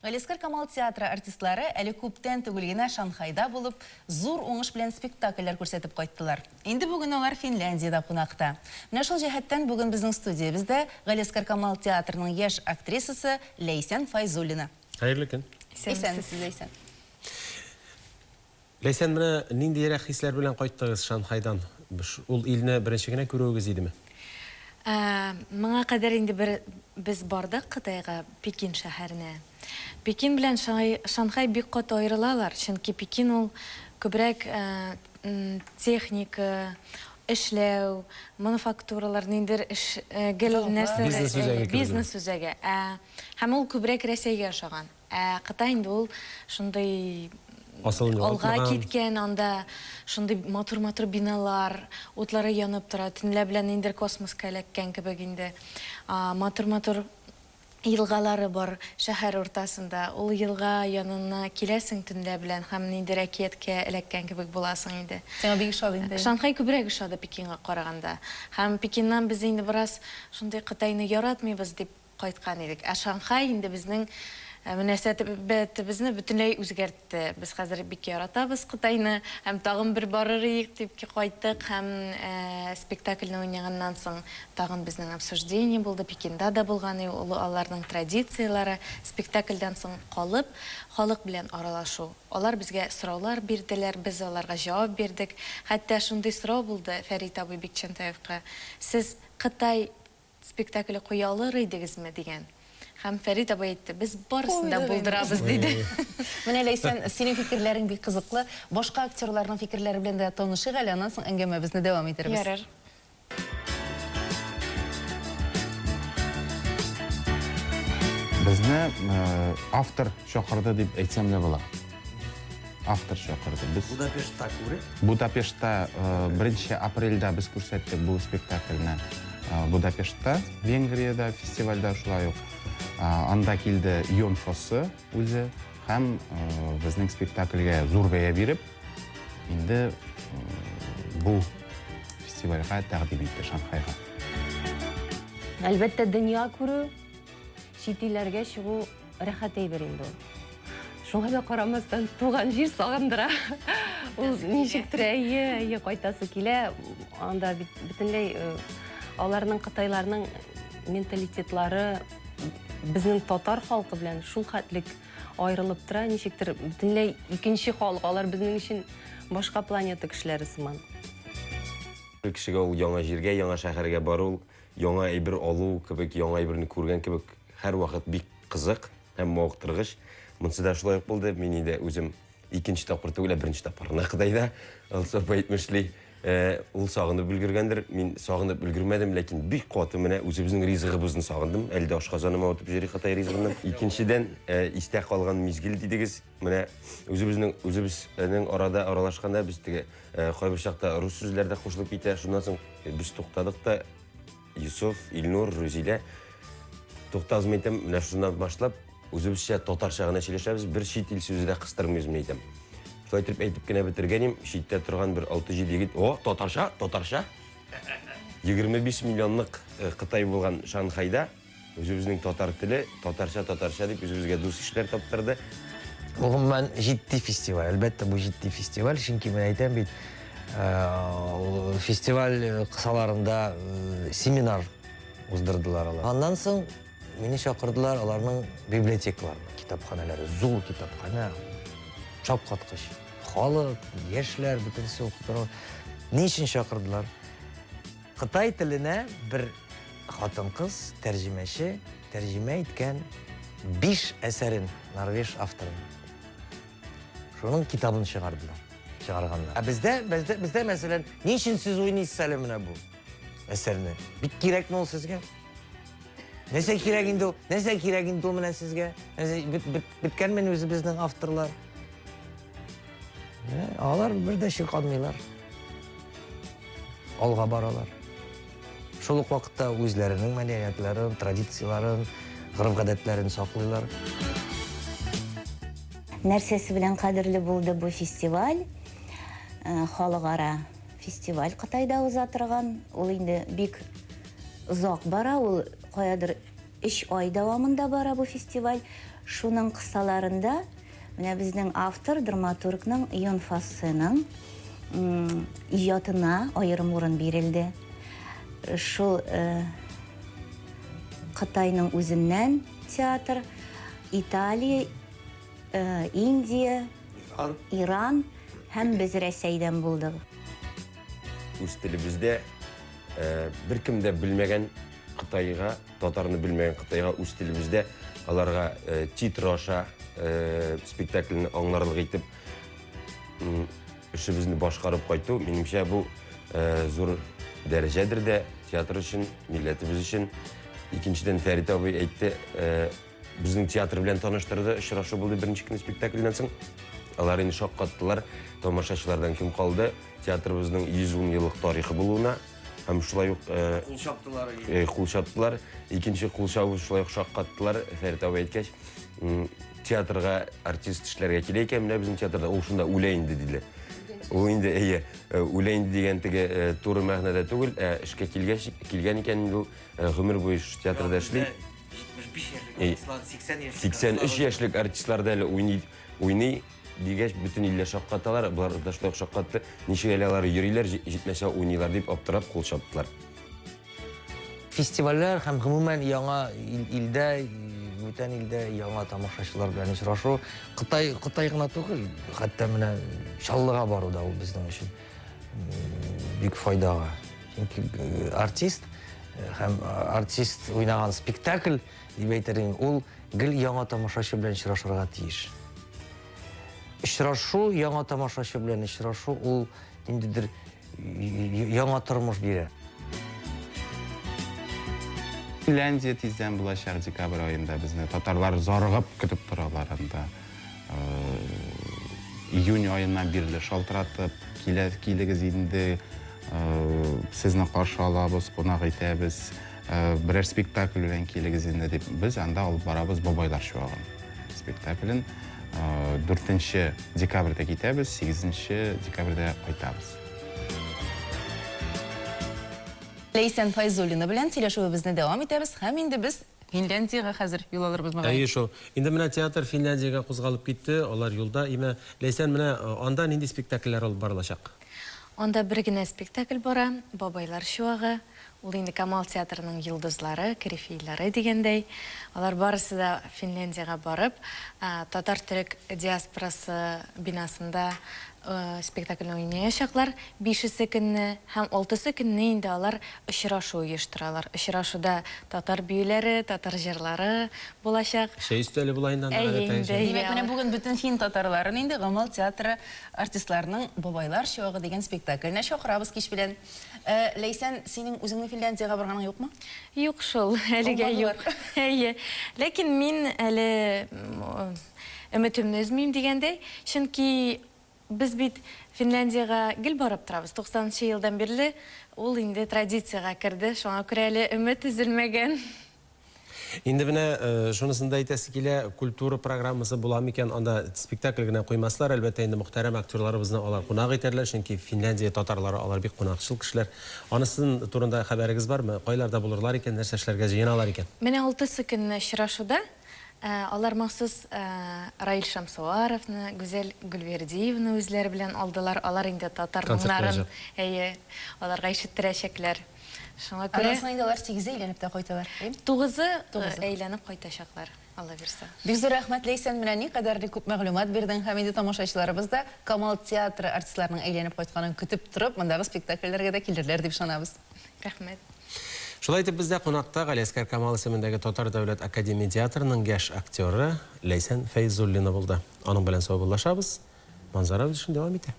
Галискар Камал театры артистлары әле күптән түгел Шанхайда булып, зур уңыш белән спектакльләр күрсәтеп кайттылар. Инде бүген алар Финляндиядә кунакта. Менә шул җәһәттән бүген безнең студиябездә Галискар Камал театрының яшь актрисасы Ләйсән Файзуллина. Хәерле көн. Ләйсән. Ләйсән, менә ниндирәк хисләр белән кайттыгыз Шанхайдан? Ул илне беренче генә күрүегез идеме? Моңа кадәр инде без бардык Кытайга, Пекин шәһәренә. Пекин белән Шанхай бик кат аерылалар, чөнки Пекин ул күбрәк техника, эшләү, мануфактуралар, ниндер бизнес үзәге. Һәм ул күбрәк Рәсәйгә ошаган. Кытай инде ул шундый алга киткән, анда шундый матур биналар, утлары янып тора, төнлә белән ниндер космоска эләккән кебек инде. Матур елгалары бар шәһәр уртасында. Ул елга янына киләсең төнлә белән һәм ниндер ракеткә эләккән кебек буласың инде. Сиңа бик ошады инде. Шанхай күбрәк ошады Пекинга караганда. Һәм Пекиннан без инде бераз шундый Кытайны яратмыйбыз дип кайткан идек. Шанхай инде безнең мөнәсәбәтебезне бөтенләй үзгәртте. Без хәзер бик яратабыз Кытайны, һәм тагын бер барырык дип кайттык, һәм спектакльне уйнаганнан соң тагын безнең обсуждение булды. Пекинда да булган, аларның традицияләре, спектакльдән соң калып, халык белән аралашу. Алар безгә сораулар бирделәр, без аларга җавап бирдек. Хәтта шундый сорау булды Фәрит абый Бикчәнтаевка: "Сез Кытай спектакле куя алыр идегезме?" дигән. Һәм Фәрит абый әйтте: "Без барысын да булдырабыз" диде. Менә Ләйсән, синең фикерләрең бик кызыклы. Башка актерларның фикерләре белән дә танышыйк әле, аннан соң әңгәмәбезне дәвам итәрбез. Ярар. Безне автор чакырды дип әйтсәм дә була. Автор чакырды. Без Будапештта күрә. Будапештта 1 апрельдә без күрсәттек бу спектакльне. Будапештта, Венгриядә фестивальдә шулай ук. Анда килде Йонфосы үзе һәм безнең спектакльгә зур бәя биреп, инде бу фестивальгә тәкъдим итте Шанхайга. Әлбәттә, дөнья күрү, чит илләргә чыгу рәхәт әйбер инде ул. Шуңа да карамастан туган җир сагындыра. Ул ничектер әйе кайтасы килә, анда бөтенләй аларның Кытайларның менталитетлары безнең татар халкы белән шул хәтлек аерылып тора, ничектер бөтенләй икенче халык, алар безнең өчен башка планета кешеләре сыман. Кешегә ул яңа җиргә, яңа шәһәргә бару, яңа әйбер алу кебек, яңа әйберне күргән кебек һәрвакыт бик кызык һәм мавыктыргыч. Монсы да шулай булды. Мин инде үзем икенче тапкыр түгел, беренче тапкыр Кытайда алсап әйтмешли. Ул сагынып өлгергәндер. Мин сагынып өлгермәдем, ләкин бик каты менә үзебезнең ризыгыбызны сагындым. Әлдә ашказаныма утып йөри Кытай ризыгыннан. Икенчедән истә калган мизгил дидегез. Менә үзебезнең арада аралашканда без теге кайбер чакта рус сүзләрдә кушылып китә. Шуннан соң без туктадык та Юсуф, Илнур, Рузилә туктаз мәйтәм, менә шуннан башлап үзебезчә татарча гына сөйләшәбез. Бер чит ил сүзе дә кыстырмыйбыз мен әйтәм. Шулай әйтеп кенә бетергәнем, читтә торган бер 6-7 егет: "О, татарча. 25 миллионлык Кытай булган Шанхайда үзебезнең татар теле, татарча дип үзебезгә дус ишләр таптырды." Гомумән җитди фестиваль. Әлбәттә, бу җитди фестиваль, чөнки мен әйтәм бит, фестиваль кысаларында семинар уздырдылар алар. Аннан соң мине чакырдылар аларның библиотекаларына, китапханәләре, зур китапханә, чапкаткыч. Халык, яшьләр бөтенсе укып тора. Ни өчен чакырдылар? Кытай теленә бер хатын-кыз тәрҗемәче тәрҗемә иткән 5 әсәрен норвеж авторын. Шуның китабын чыгарганнар. Бездә мәсәлән, ни өчен сез уйныйсыз әле менә бу әсәрне? Бик кирәкме ул сезгә? Нәрсә кирәк инде ул? Нәрсә кирәк инде ул менә сезгә? Биткәнмен үзебезнең авторлар. Алар бер дә чыкалмыйлар. Алга баралар. Шул ук вакытта үзләренең мәдәниятләрен, традицияларын, гырыф-гадәтләрен саклыйлар. Нәрсәсе белән кадерле булды бу фестиваль? Халыкара фестиваль Кытайда уза торган. Ул инде бик озак бара, ул каядыр 3 ай дәвамында бара бу фестиваль. Шуның кысаларында менә безнең автор драматургның Йон Фассының иятына аерым урын бирелде. Шул Кытайның үзеннән театр, Италия, Индия, Иран һәм без Рәсәйдән булдык. Үз телебездә беркем дә белмәгән Кытайга, татарны белмәгән Кытайга үз телебездә аларга титр аша спектакльне аңларлык итеп эшебезне башкарып кайту, минемчә бу зур дәрәҗәдер дә театр өчен, милләтебез өчен. Икенчедән Фәрит абый әйтте, безнең театр белән таныштырды, очрашу булды беренче көн спектакльдән соң. Алар инде шаккаттылар, тамашачылардан кем калды, театрыбызның 110 еллык тарихы булуына һәм шулай ук кулчаптылар. Икенче кулчабы шулай ук шаккаттылар, Фәрит абый әйткәч, театрга артист эшләргә килә икән, менә безнең театрда ул шунда үлә инде диде. Ул инде үлә инде дигән теге туры мәгънәдә түгел, эшкә килгән икән ул гомер буе театрда эшли. 83 яшьлек артистлар да әле уйный дигәч бөтен илле шаккаталар, булар да шулай шаккатты. Ничек әле алар йөриләр, җитмәсә уйныйлар дип аптырап кул чаптылар. Фестивальләр һәм гомумән яңа илдә, бүтән илдә яңа тамашачылар белән очрашу Кытай гына түгел, хәтта менә Чаллыга бару да ул безнең өчен бик файдага. Чөнки артист һәм артист уйнаган спектакль дип әйтермен, ул гел яңа тамашачы белән очрашырга тиеш. Очрашу, яңа тамашачы белән очрашу, ул ниндидер яңа тормыш бирә. Финляндия тиздән булачак декабрь айында безне татарлар зарыгып көтеп торалар анда. Июнь айыннан бирле шалтыратып, килегез инде, сезне каршы алабыз, кунак итәбез, берәр спектакль белән килегез инде дип без анда алып барабыз Бабайлар чуагын. Спектаклен 4 декабрьдә китәбез, 8 декабрьдә кайтабыз. Лейсән Файзуллина белән сөйләшүебезне дәвам итәбез һәм инде без Финляндиягә хәзер юл алырбыз мага. Әйе шул. Инде менә театр Финляндиягә кузгалып китте, алар юлда. Имә Лейсән менә анда нинди спектакльләр алып барылачак? Анда бер генә спектакль бара, Бабайлар чуагы. Ул инде Камал театрының йолдызлары, корифейлары дигәндәй. Алар барысы да Финляндиягә барып, татар-төрек диаспорасы бинасында спектакльне уйнаячаклар. 5 көнне һәм 6 көнне инде алар очрашу оештыралар. Очрашуда татар биюләре, татар җырлары булачак. Шәй өстәле була инде. Димәк, менә бүген бөтен фин татарларын инде Камал театры артистларының Бабайлар чуагы дигән спектакльне чакырабыз кич белән. Лейсән, синең үзеңне Финляндиягә барганың юкмы? Юк шул, әлегә юк. Әйе. Ләкин мин әле өметемне өзмим дигәндәй, чөнки biz bit Finlandiyaga gil barıp turabız. 90-cı yıldan beri ул инде традицияга кирди. Шуңа күрә әле өмет үзелмәгән. Инде менә шунысында әйтәсе килә, культура программасы була микән, анда спектакль генә куймаслар, әлбәттә инде мөхтәрәм актерларыбызны алар кунак итәрләр, чөнки Финляндия татарлары алар бик кунакчыл кешеләр. Анысын турында хәбәрегез бармы? Кайларда булырлар икән, нәрсә эшләргә җыеналар икән? Менә 6 көнне очрашуда алар махсус Раил Шамсуаровны, Гүзәл Гөлвердиевны үзләре белән алдылар. Алар инде татар моңнарын, аларга ишеттерәчәкләр. Шуңа күрә Анысына инде алар 8 әйләнеп тә кайталар. 9 әйләнеп кайтачаклар. Алла бирсә. Бик зур рәхмәт, Лейсән, менә никадәр күп мәгълүмат бирдең һәм инде тамашачыларыбыз да Камал театры артистларының әйләнеп кайтканын көтеп торып, мондагы спектакльләргә дә килерләр дип ышанабыз. Рәхмәт. Шулай итеп, бездә кунакта Галиәскәр Камал исемендәге Татар дәүләт академия театрының яшь актеры Лейсән Фәйзуллина булды. Аның белән саубуллашабыз. Манзара үзешен дәвам итә.